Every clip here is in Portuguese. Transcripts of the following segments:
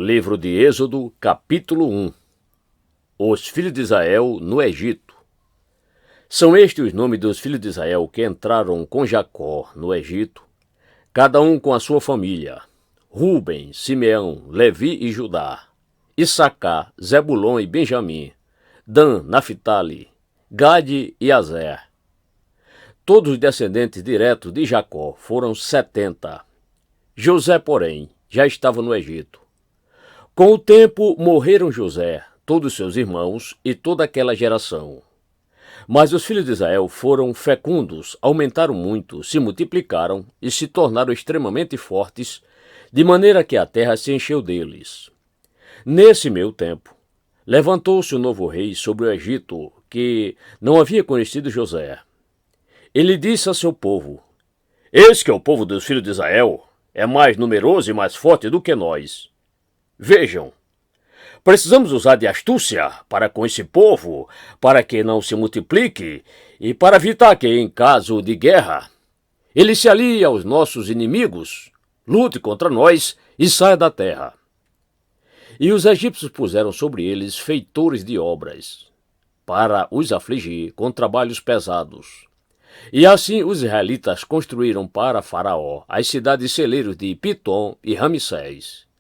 Livro de Êxodo, capítulo 1. Os filhos de Israel no Egito. São estes os nomes dos filhos de Israel que entraram com Jacó no Egito, cada um com a sua família: Ruben, Simeão, Levi e Judá, Issacar, Zebulon e Benjamim, Dan, Naphtali, Gade e Azer. Todos os descendentes diretos de Jacó foram 70. José, porém, já estava no Egito. Com o tempo morreram José, todos seus irmãos e toda aquela geração. Mas os filhos de Israel foram fecundos, aumentaram muito, se multiplicaram e se tornaram extremamente fortes, de maneira que a terra se encheu deles. Nesse meio tempo, levantou-se um novo rei sobre o Egito, que não havia conhecido José. Ele disse a seu povo: "Eis que o povo dos filhos de Israel é mais numeroso e mais forte do que nós. Vejam, precisamos usar de astúcia para com esse povo, para que não se multiplique e para evitar que, em caso de guerra, ele se alie aos nossos inimigos, lute contra nós e saia da terra." E os egípcios puseram sobre eles feitores de obras, para os afligir com trabalhos pesados. E assim os israelitas construíram para Faraó as cidades celeiros de Pitom e Ramsés.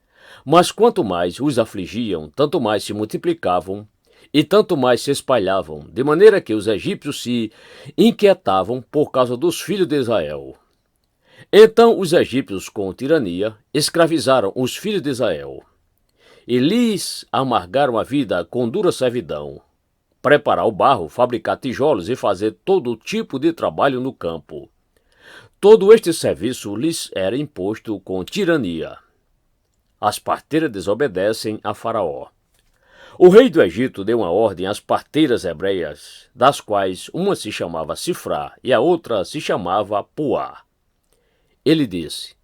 Mas quanto mais os afligiam, tanto mais se multiplicavam e tanto mais se espalhavam, de maneira que os egípcios se inquietavam por causa dos filhos de Israel. Então os egípcios, com tirania, escravizaram os filhos de Israel e lhes amargaram a vida com dura servidão, preparar o barro, fabricar tijolos e fazer todo tipo de trabalho no campo. Todo este serviço lhes era imposto com tirania. As parteiras desobedecem a Faraó. O rei do Egito deu uma ordem às parteiras hebreias, das quais uma se chamava Sifrá e a outra se chamava Puá. Ele disse: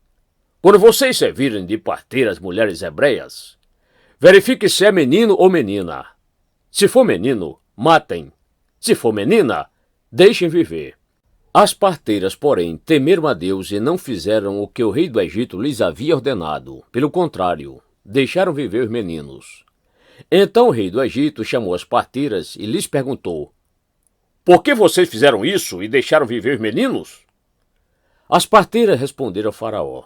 "Quando vocês servirem de parteiras mulheres hebreias, verifique se é menino ou menina. Se for menino, matem. Se for menina, deixem viver." As parteiras, porém, temeram a Deus e não fizeram o que o rei do Egito lhes havia ordenado. Pelo contrário, deixaram viver os meninos. Então o rei do Egito chamou as parteiras e lhes perguntou: "Por que vocês fizeram isso e deixaram viver os meninos?" As parteiras responderam a Faraó: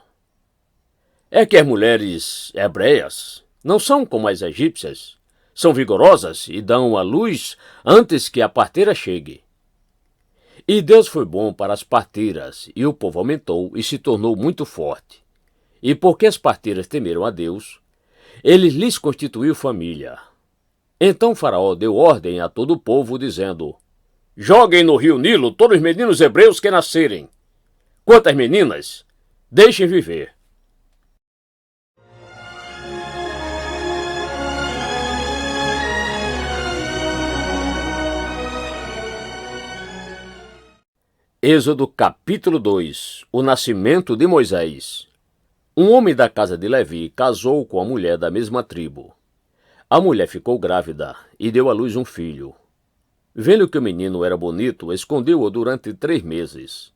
"É que as mulheres hebreias não são como as egípcias. São vigorosas e dão à luz antes que a parteira chegue." E Deus foi bom para as parteiras, e o povo aumentou e se tornou muito forte. E porque as parteiras temeram a Deus, ele lhes constituiu família. Então Faraó deu ordem a todo o povo, dizendo: "Joguem no rio Nilo todos os meninos hebreus que nascerem. Quanto às meninas, deixem viver." Êxodo capítulo 2. O nascimento de Moisés. Um homem da casa de Levi casou com a mulher da mesma tribo. A mulher ficou grávida e deu à luz um filho. Vendo que o menino era bonito, escondeu-o durante 3 meses.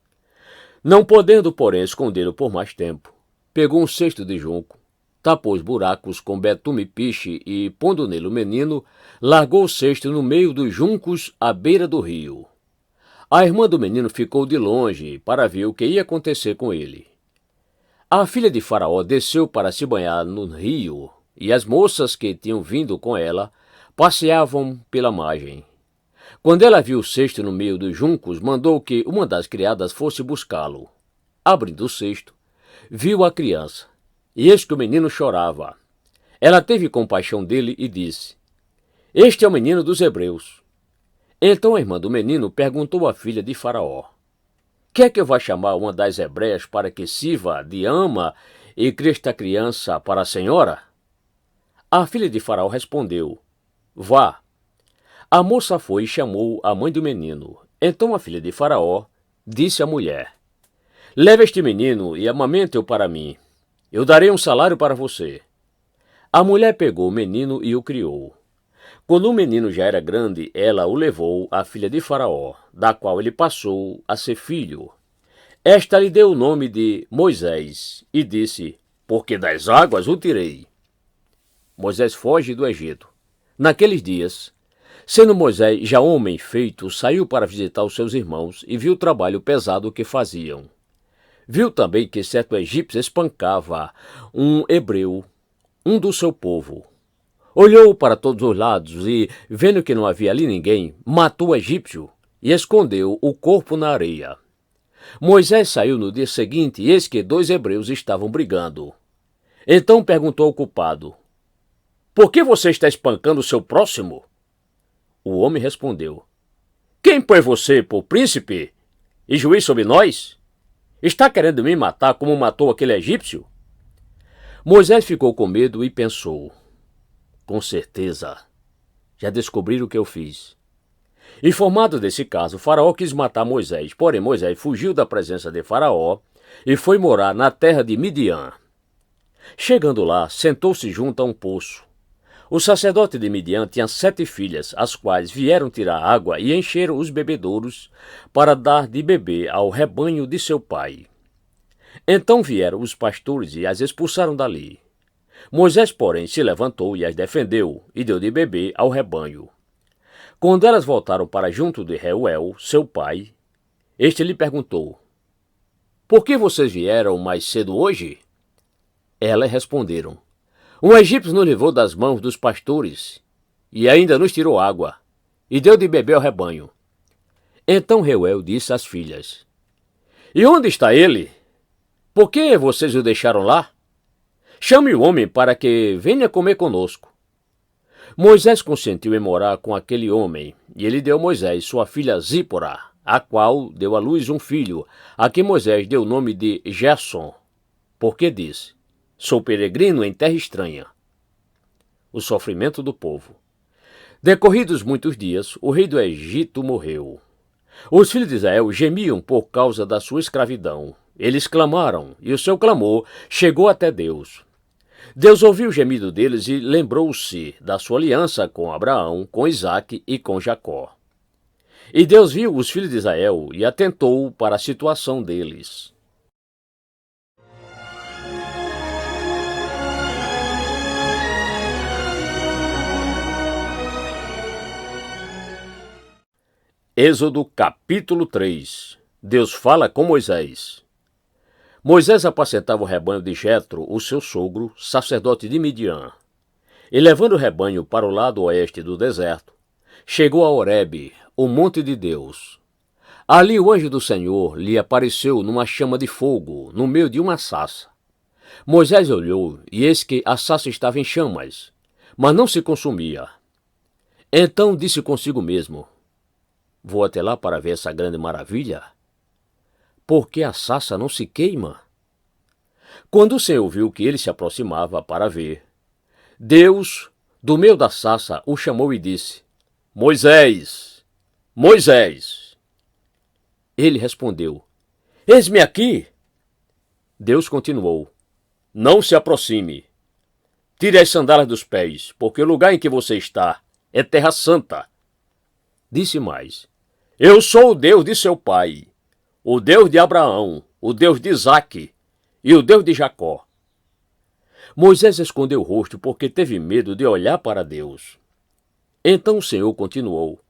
Não podendo, porém, escondê-lo por mais tempo, pegou um cesto de junco, tapou os buracos com betume e piche e, pondo nele o menino, largou o cesto no meio dos juncos à beira do rio. A irmã do menino ficou de longe para ver o que ia acontecer com ele. A filha de Faraó desceu para se banhar no rio, e as moças que tinham vindo com ela passeavam pela margem. Quando ela viu o cesto no meio dos juncos, mandou que uma das criadas fosse buscá-lo. Abrindo o cesto, viu a criança, e eis que o menino chorava. Ela teve compaixão dele e disse: "Este é o menino dos hebreus." Então a irmã do menino perguntou à filha de Faraó: "Quer que eu vá chamar uma das hebreias para que sirva de ama e crie esta criança para a senhora?" A filha de Faraó respondeu: "Vá." A moça foi e chamou a mãe do menino. Então a filha de Faraó disse à mulher: "Leve este menino e amamente-o para mim. Eu darei um salário para você." A mulher pegou o menino e o criou. Quando o menino já era grande, ela o levou à filha de Faraó, da qual ele passou a ser filho. Esta lhe deu o nome de Moisés e disse: "Porque das águas o tirei." Moisés foge do Egito. Naqueles dias, sendo Moisés já homem feito, saiu para visitar os seus irmãos e viu o trabalho pesado que faziam. Viu também que certo egípcio espancava um hebreu, um do seu povo. Olhou para todos os lados e, vendo que não havia ali ninguém, matou o egípcio e escondeu o corpo na areia. Moisés saiu no dia seguinte e eis que 2 hebreus estavam brigando. Então perguntou ao culpado: por que você está espancando o seu próximo? O homem respondeu: quem põe você por príncipe e juiz sobre nós? Está querendo me matar como matou aquele egípcio? Moisés ficou com medo e pensou: com certeza, já descobriram o que eu fiz. Informado desse caso, Faraó quis matar Moisés, porém Moisés fugiu da presença de Faraó e foi morar na terra de Midian. Chegando lá, sentou-se junto a um poço. O sacerdote de Midian tinha 7 filhas, as quais vieram tirar água e encheram os bebedouros para dar de beber ao rebanho de seu pai. Então vieram os pastores e as expulsaram dali. Moisés, porém, se levantou e as defendeu e deu de beber ao rebanho. Quando elas voltaram para junto de Reuel, seu pai, este lhe perguntou: por que vocês vieram mais cedo hoje? Elas responderam: um egípcio nos livrou das mãos dos pastores e ainda nos tirou água e deu de beber ao rebanho. Então Reuel disse às filhas: e onde está ele? Por que vocês o deixaram lá? Chame o homem para que venha comer conosco. Moisés consentiu em morar com aquele homem, e ele deu a Moisés sua filha Zípora, a qual deu à luz um filho, a quem Moisés deu o nome de Gersom, porque disse: sou peregrino em terra estranha. O sofrimento do povo. Decorridos muitos dias, o rei do Egito morreu. Os filhos de Israel gemiam por causa da sua escravidão. Eles clamaram, e o seu clamor chegou até Deus. Deus ouviu o gemido deles e lembrou-se da sua aliança com Abraão, com Isaque e com Jacó. E Deus viu os filhos de Israel e atentou para a situação deles. Êxodo capítulo 3. Deus fala com Moisés. Moisés apacentava o rebanho de Jetro, o seu sogro, sacerdote de Midian. E levando o rebanho para o lado oeste do deserto, chegou a Horebe, o monte de Deus. Ali o anjo do Senhor lhe apareceu numa chama de fogo, no meio de uma sarça. Moisés olhou, e eis que a sarça estava em chamas, mas não se consumia. Então disse consigo mesmo: vou até lá para ver essa grande maravilha. Por que a sarça não se queima? Quando o Senhor viu que ele se aproximava para ver, Deus, do meio da sarça, o chamou e disse: Moisés, Moisés. Ele respondeu: eis-me aqui. Deus continuou: não se aproxime. Tire as sandálias dos pés, porque o lugar em que você está é terra santa. Disse mais: eu sou o Deus de seu pai, o Deus de Abraão, o Deus de Isaque e o Deus de Jacó. Moisés escondeu o rosto porque teve medo de olhar para Deus. Então o Senhor continuou: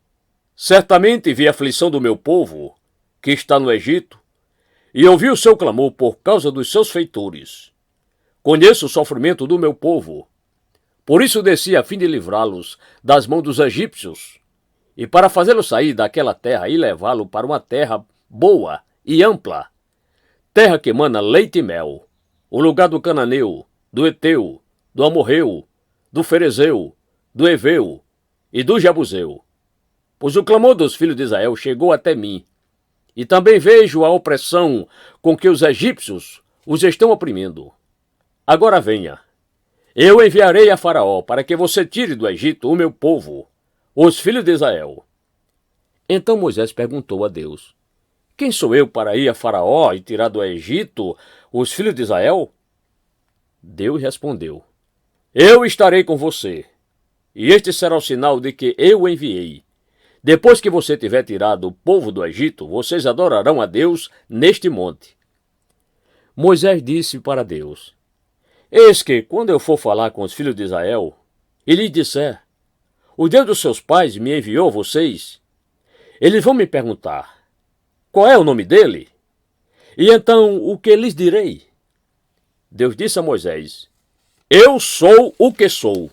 certamente vi a aflição do meu povo, que está no Egito, e ouvi o seu clamor por causa dos seus feitores. Conheço o sofrimento do meu povo. Por isso desci a fim de livrá-los das mãos dos egípcios, e para fazê-lo sair daquela terra e levá-lo para uma terra boa e ampla, terra que emana leite e mel, o lugar do cananeu, do Eteu, do Amorreu, do Ferezeu, do Eveu e do Jebuseu. Pois o clamor dos filhos de Israel chegou até mim, e também vejo a opressão com que os egípcios os estão oprimindo. Agora venha, eu enviarei a Faraó para que você tire do Egito o meu povo, os filhos de Israel. Então Moisés perguntou a Deus: quem sou eu para ir a Faraó e tirar do Egito os filhos de Israel? Deus respondeu: eu estarei com você, e este será o sinal de que eu o enviei. Depois que você tiver tirado o povo do Egito, vocês adorarão a Deus neste monte. Moisés disse para Deus: Eis que, quando eu for falar com os filhos de Israel, e lhes disser, o Deus dos seus pais me enviou vocês, eles vão me perguntar, qual é o nome dele? E então, o que lhes direi? Deus disse a Moisés, eu sou o que sou.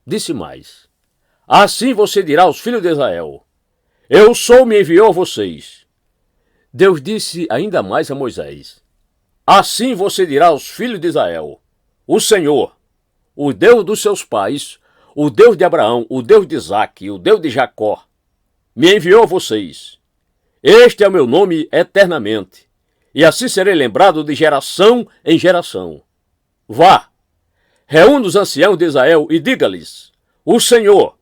Disse mais, assim você dirá aos filhos de Israel, eu sou, me enviou a vocês. Deus disse ainda mais a Moisés, assim você dirá aos filhos de Israel, o Senhor, o Deus dos seus pais, o Deus de Abraão, o Deus de Isaque, o Deus de Jacó, me enviou a vocês. Este é o meu nome eternamente, e assim serei lembrado de geração em geração. Vá, reúna os anciãos de Israel e diga-lhes, o Senhor,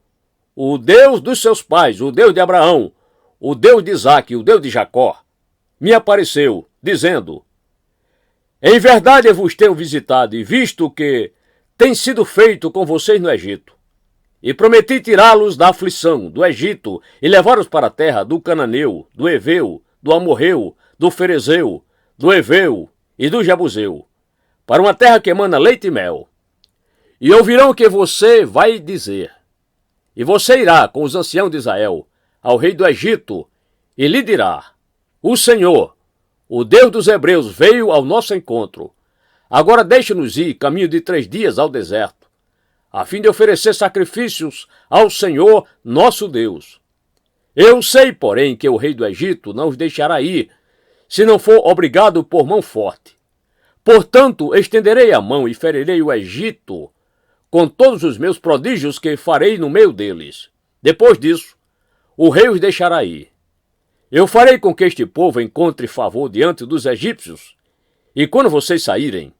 o Deus dos seus pais, o Deus de Abraão, o Deus de Isaque, o Deus de Jacó, me apareceu, dizendo, em verdade eu vos tenho visitado e visto o que tem sido feito com vocês no Egito. E prometi tirá-los da aflição do Egito e levá-los para a terra do Cananeu, do Eveu, do Amorreu, do Ferezeu, do Eveu e do Jebuseu, para uma terra que emana leite e mel. E ouvirão o que você vai dizer. E você irá com os anciãos de Israel ao rei do Egito e lhe dirá, o Senhor, o Deus dos hebreus, veio ao nosso encontro. Agora deixe-nos ir caminho de 3 dias ao deserto, a fim de oferecer sacrifícios ao Senhor nosso Deus. Eu sei, porém, que o rei do Egito não os deixará ir, se não for obrigado por mão forte. Portanto, estenderei a mão e ferirei o Egito com todos os meus prodígios que farei no meio deles. Depois disso, o rei os deixará ir. Eu farei com que este povo encontre favor diante dos egípcios, e quando vocês saírem,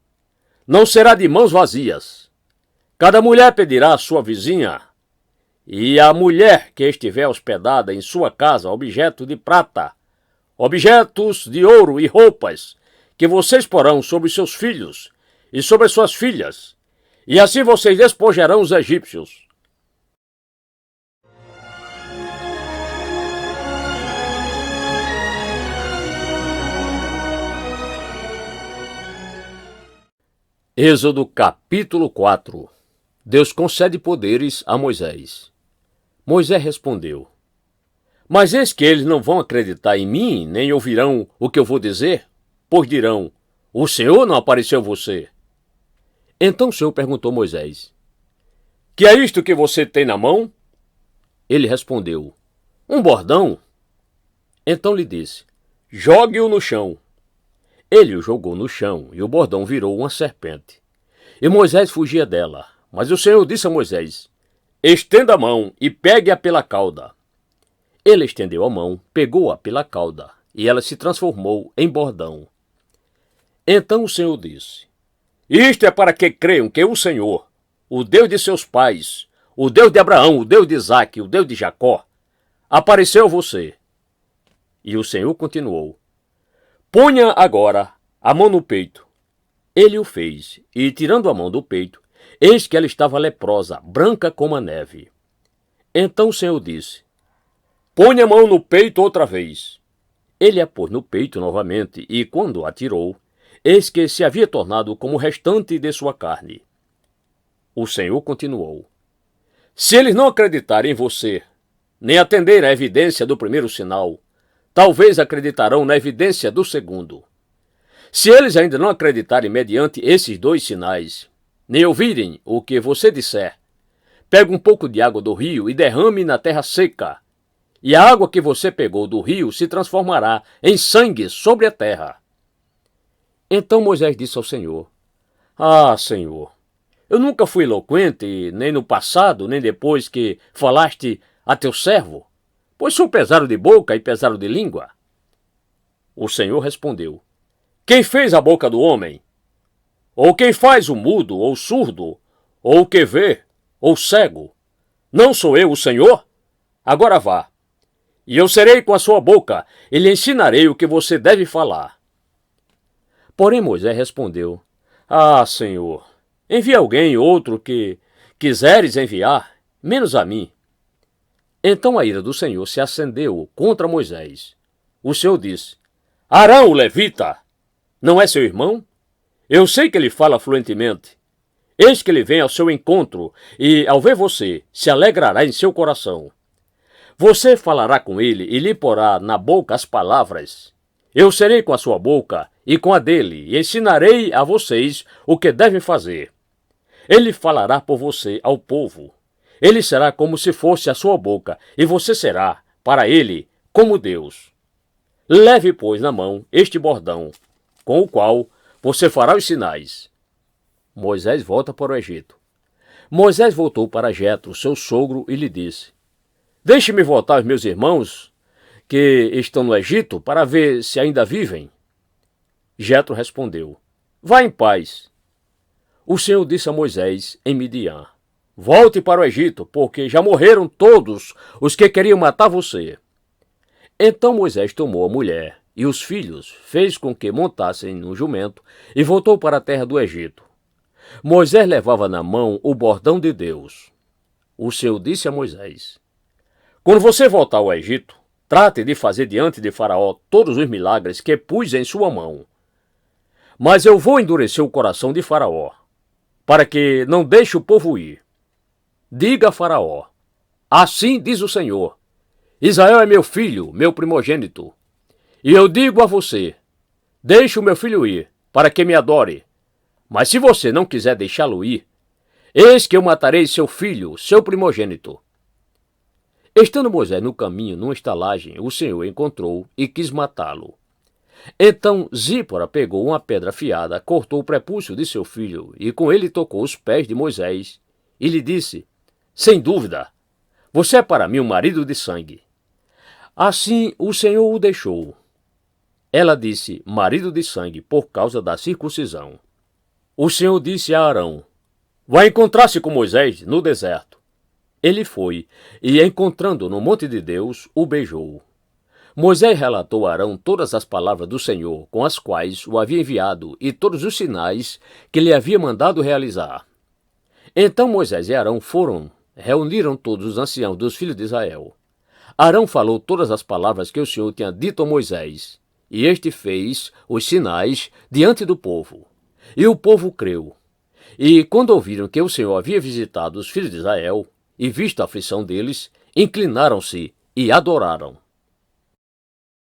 não será de mãos vazias. Cada mulher pedirá à sua vizinha, e a mulher que estiver hospedada em sua casa, objeto de prata, objetos de ouro e roupas, que vocês porão sobre seus filhos e sobre suas filhas, e assim vocês despojarão os egípcios. Êxodo capítulo 4. Deus concede poderes a Moisés. Moisés respondeu, mas eis que eles não vão acreditar em mim, nem ouvirão o que eu vou dizer, pois dirão, o Senhor não apareceu a você. Então o Senhor perguntou a Moisés, que é isto que você tem na mão? Ele respondeu, um bordão. Então lhe disse, jogue-o no chão. Ele o jogou no chão, e o bordão virou uma serpente. E Moisés fugia dela. Mas o Senhor disse a Moisés, estenda a mão e pegue-a pela cauda. Ele estendeu a mão, pegou-a pela cauda, e ela se transformou em bordão. Então o Senhor disse, isto é para que creiam que o Senhor, o Deus de seus pais, o Deus de Abraão, o Deus de Isaque, o Deus de Jacó, apareceu a você. E o Senhor continuou, ponha agora a mão no peito. Ele o fez, e tirando a mão do peito, eis que ela estava leprosa, branca como a neve. Então o Senhor disse, ponha a mão no peito outra vez. Ele a pôs no peito novamente, e quando a tirou, eis que se havia tornado como o restante de sua carne. O Senhor continuou, se eles não acreditarem em você, nem atenderem à evidência do primeiro sinal, talvez acreditarão na evidência do segundo. Se eles ainda não acreditarem mediante esses 2 sinais, nem ouvirem o que você disser, pegue um pouco de água do rio e derrame na terra seca, e a água que você pegou do rio se transformará em sangue sobre a terra. Então Moisés disse ao Senhor, ah, Senhor, eu nunca fui eloquente, nem no passado, nem depois que falaste a teu servo, pois sou pesado de boca e pesado de língua. O Senhor respondeu, quem fez a boca do homem? Ou quem faz o mudo, ou surdo, ou o que vê, ou cego? Não sou eu o Senhor? Agora vá, e eu serei com a sua boca, e lhe ensinarei o que você deve falar. Porém Moisés respondeu, ah, Senhor, envia alguém outro que quiseres enviar, menos a mim. Então a ira do Senhor se acendeu contra Moisés. O Senhor disse, Arão, o levita, não é seu irmão? Eu sei que ele fala fluentemente. Eis que ele vem ao seu encontro e, ao ver você, se alegrará em seu coração. Você falará com ele e lhe porá na boca as palavras. Eu serei com a sua boca e com a dele, e ensinarei a vocês o que devem fazer. Ele falará por você ao povo. Ele será como se fosse a sua boca, e você será, para ele, como Deus. Leve, pois, na mão este bordão, com o qual você fará os sinais. Moisés volta para o Egito. Moisés voltou para Jetro, seu sogro, e lhe disse: Deixe-me voltar os meus irmãos, que estão no Egito, para ver se ainda vivem. Jetro respondeu: Vá em paz. O Senhor disse a Moisés em Midian: Volte para o Egito, porque já morreram todos os que queriam matar você. Então Moisés tomou a mulher e os filhos, fez com que montassem no jumento e voltou para a terra do Egito. Moisés levava na mão o bordão de Deus. O Senhor disse a Moisés: Quando você voltar ao Egito, trate de fazer diante de Faraó todos os milagres que pus em sua mão. Mas eu vou endurecer o coração de Faraó, para que não deixe o povo ir. Diga a Faraó: Assim diz o Senhor: Israel é meu filho, meu primogênito. E eu digo a você: Deixe o meu filho ir, para que me adore. Mas se você não quiser deixá-lo ir, eis que eu matarei seu filho, seu primogênito. Estando Moisés no caminho, numa estalagem, o Senhor o encontrou e quis matá-lo. Então Zípora pegou uma pedra afiada, cortou o prepúcio de seu filho e com ele tocou os pés de Moisés e lhe disse: Sem dúvida, você é para mim um marido de sangue. Assim o Senhor o deixou. Ela disse: marido de sangue, por causa da circuncisão. O Senhor disse a Arão: Vai encontrar-se com Moisés no deserto. Ele foi, e encontrando no monte de Deus, o beijou. Moisés relatou a Arão todas as palavras do Senhor, com as quais o havia enviado, e todos os sinais que lhe havia mandado realizar. Então Moisés e Arão reuniram todos os anciãos dos filhos de Israel. Arão falou todas as palavras que o Senhor tinha dito a Moisés, e este fez os sinais diante do povo. E o povo creu. E quando ouviram que o Senhor havia visitado os filhos de Israel, e visto a aflição deles, inclinaram-se e adoraram.